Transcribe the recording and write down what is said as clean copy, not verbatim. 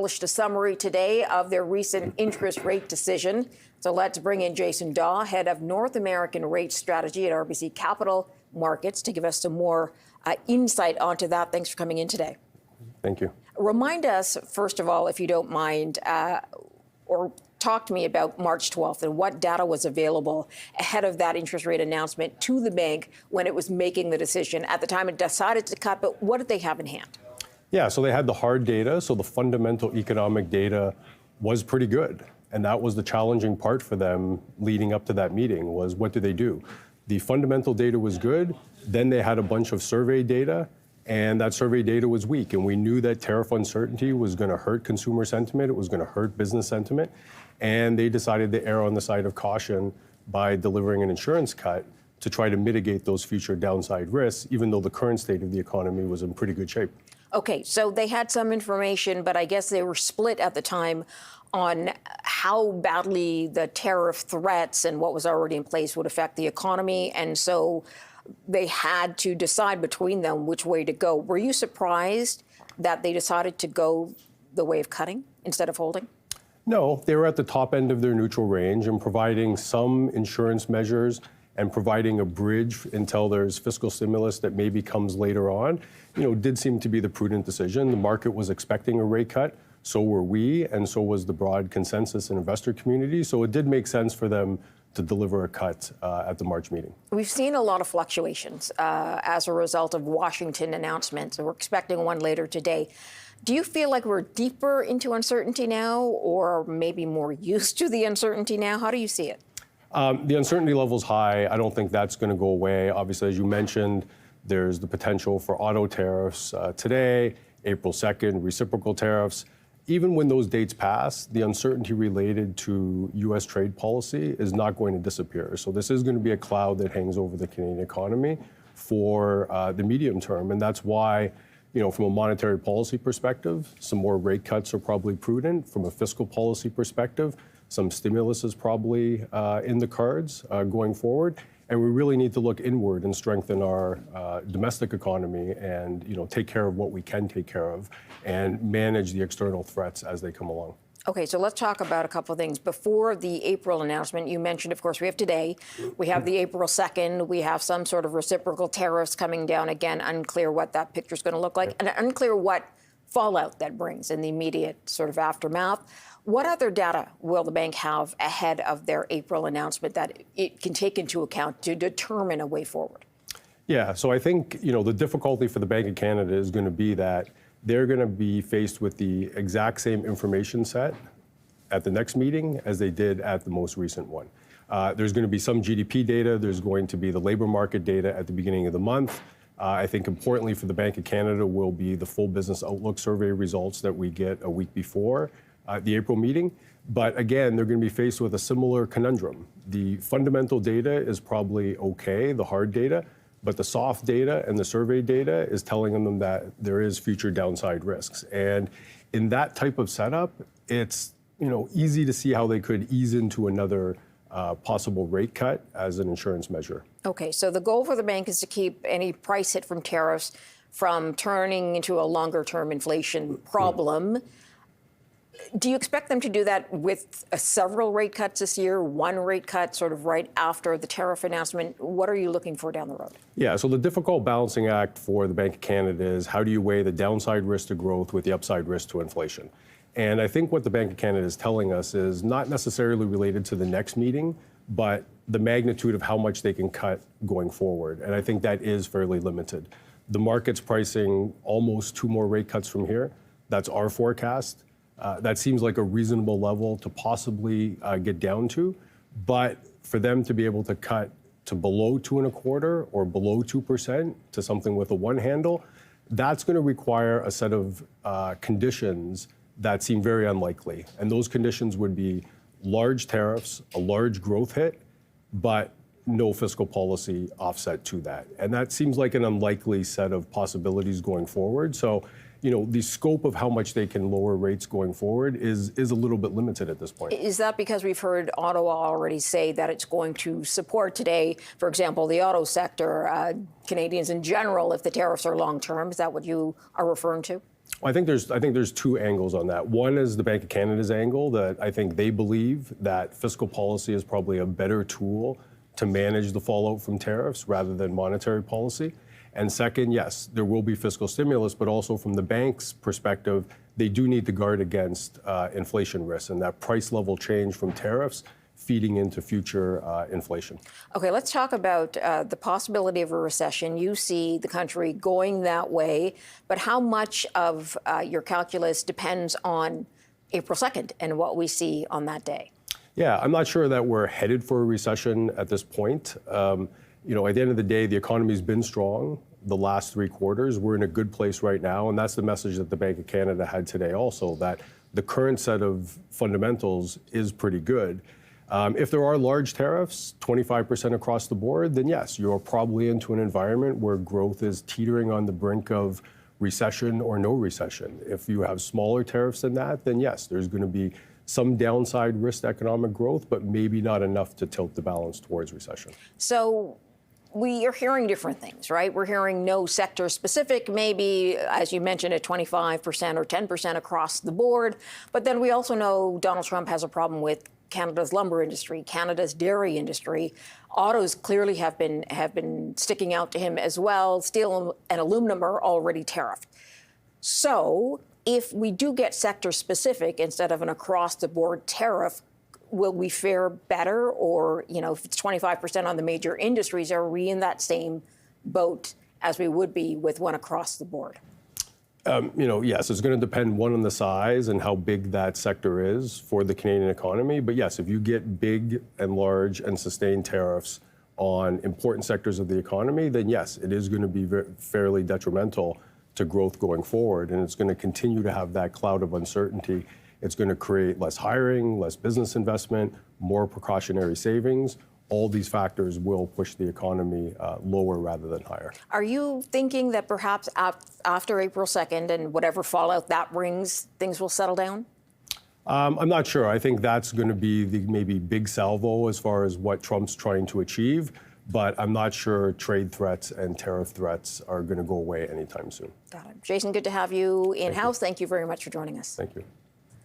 published a summary today of their recent interest rate decision. So let's bring in Jason Daw, head of North American rate strategy at RBC Capital Markets, to give us some more insight onto that. Thanks for coming in today. Thank you. Remind us, first of all, if you don't mind, or talk to me about March 12th and what data was available ahead of that interest rate announcement to the bank when it was making the decision. At the time it decided to cut, but what did they have in hand? Yeah, so they had the hard data, so the fundamental economic data was pretty good. And that was the challenging part for them leading up to that meeting, was what do they do? The fundamental data was good, then they had a bunch of survey data, and that survey data was weak. And we knew that tariff uncertainty was going to hurt consumer sentiment, it was going to hurt business sentiment, and they decided to err on the side of caution by delivering an insurance cut to try to mitigate those future downside risks, even though the current state of the economy was in pretty good shape. Okay, so they had some information, but I guess they were split at the time on how badly the tariff threats and what was already in place would affect the economy. And so they had to decide between them which way to go. Were you surprised that they decided to go the way of cutting instead of holding? No, they were at the top end of their neutral range and providing some insurance measures and providing a bridge until there's fiscal stimulus that maybe comes later on, did seem to be the prudent decision. The market was expecting a rate cut, so were we, and so was the broad consensus in investor community. So it did make sense for them to deliver a cut at the March meeting. We've seen a lot of fluctuations as a result of Washington announcements, and we're expecting one later today. Do you feel like we're deeper into uncertainty now, or maybe more used to the uncertainty now? How do you see it? The uncertainty level's high. I don't think that's going to go away. Obviously, as you mentioned, there's the potential for auto tariffs today, April 2nd, reciprocal tariffs. Even when those dates pass, the uncertainty related to U.S. trade policy is not going to disappear. So this is going to be a cloud that hangs over the Canadian economy for the medium term. And that's why, from a monetary policy perspective, some more rate cuts are probably prudent. From a fiscal policy perspective, some stimulus is probably in the cards going forward. And we really need to look inward and strengthen our domestic economy and take care of what we can take care of and manage the external threats as they come along. Okay, so let's talk about a couple of things. Before the April announcement, you mentioned, of course, we have today. We have the April 2nd. We have some sort of reciprocal tariffs coming down. Again, unclear what that picture is going to look like, and unclear what fallout that brings in the immediate sort of aftermath. What other data will the bank have ahead of their April announcement that it can take into account to determine a way forward? Yeah, so I think, the difficulty for the Bank of Canada is going to be that they're going to be faced with the exact same information set at the next meeting as they did at the most recent one. There's going to be some GDP data. There's going to be the labor market data at the beginning of the month. I think importantly for the Bank of Canada will be the full business outlook survey results that we get a week before the April meeting. But again, they're going to be faced with a similar conundrum. The fundamental data is probably okay, the hard data, but the soft data and the survey data is telling them that there is future downside risks. And in that type of setup, it's easy to see how they could ease into another possible rate cut as an insurance measure. Okay, so the goal for the bank is to keep any price hit from tariffs from turning into a longer-term inflation problem. Do you expect them to do that with several rate cuts this year, one rate cut sort of right after the tariff announcement? What are you looking for down the road? Yeah, so the difficult balancing act for the Bank of Canada is how do you weigh the downside risk to growth with the upside risk to inflation? And I think what the Bank of Canada is telling us is not necessarily related to the next meeting, but the magnitude of how much they can cut going forward. And I think that is fairly limited. The market's pricing almost 2 more rate cuts from here. That's our forecast. That seems like a reasonable level to possibly get down to. But for them to be able to cut to below 2.25% or below 2% to something with a 1 handle, that's going to require a set of conditions that seem very unlikely. And those conditions would be large tariffs, a large growth hit, but no fiscal policy offset to that. And that seems like an unlikely set of possibilities going forward. So, the scope of how much they can lower rates going forward is a little bit limited at this point. Is that because we've heard Ottawa already say that it's going to support today, for example, the auto sector, Canadians in general, if the tariffs are long term? Is that what you are referring to? Well, I think there's two angles on that. One is the Bank of Canada's angle, that I think they believe that fiscal policy is probably a better tool to manage the fallout from tariffs rather than monetary policy. And second, yes, there will be fiscal stimulus, but also from the bank's perspective, they do need to guard against inflation risks and that price level change from tariffs feeding into future inflation. Okay, let's talk about the possibility of a recession. You see the country going that way, but how much of your calculus depends on April 2nd and what we see on that day? Yeah, I'm not sure that we're headed for a recession at this point. You know, at the end of the day, the economy's been strong the last 3 quarters. We're in a good place right now, and that's the message that the Bank of Canada had today also, that the current set of fundamentals is pretty good. If there are large tariffs, 25% across the board, then yes, you're probably into an environment where growth is teetering on the brink of recession or no recession. If you have smaller tariffs than that, then yes, there's going to be some downside risk to economic growth, but maybe not enough to tilt the balance towards recession. So we are hearing different things, right? We're hearing no sector specific, maybe, as you mentioned, at 25% or 10% across the board. But then we also know Donald Trump has a problem with Canada's lumber industry, Canada's dairy industry. Autos clearly have been sticking out to him as well. Steel and aluminum are already tariffed. So if we do get sector specific instead of an across the board tariff, will we fare better? Or, you know, if it's 25% on the major industries, are we in that same boat as we would be with one across the board? You know, yes, it's going to depend, one, on the size and how big that sector is for the Canadian economy. But yes, if you get big and large and sustained tariffs on important sectors of the economy, then yes, it is going to be fairly detrimental to growth going forward. And it's going to continue to have that cloud of uncertainty. It's going to create less hiring, less business investment, more precautionary savings. All these factors will push the economy lower rather than higher. Are you thinking that perhaps after April 2nd and whatever fallout that brings, things will settle down? I'm not sure. I think that's going to be the maybe big salvo as far as what Trump's trying to achieve. But I'm not sure trade threats and tariff threats are going to go away anytime soon. Got it. Jason, good to have you in-house. Thank you very much for joining us. Thank you.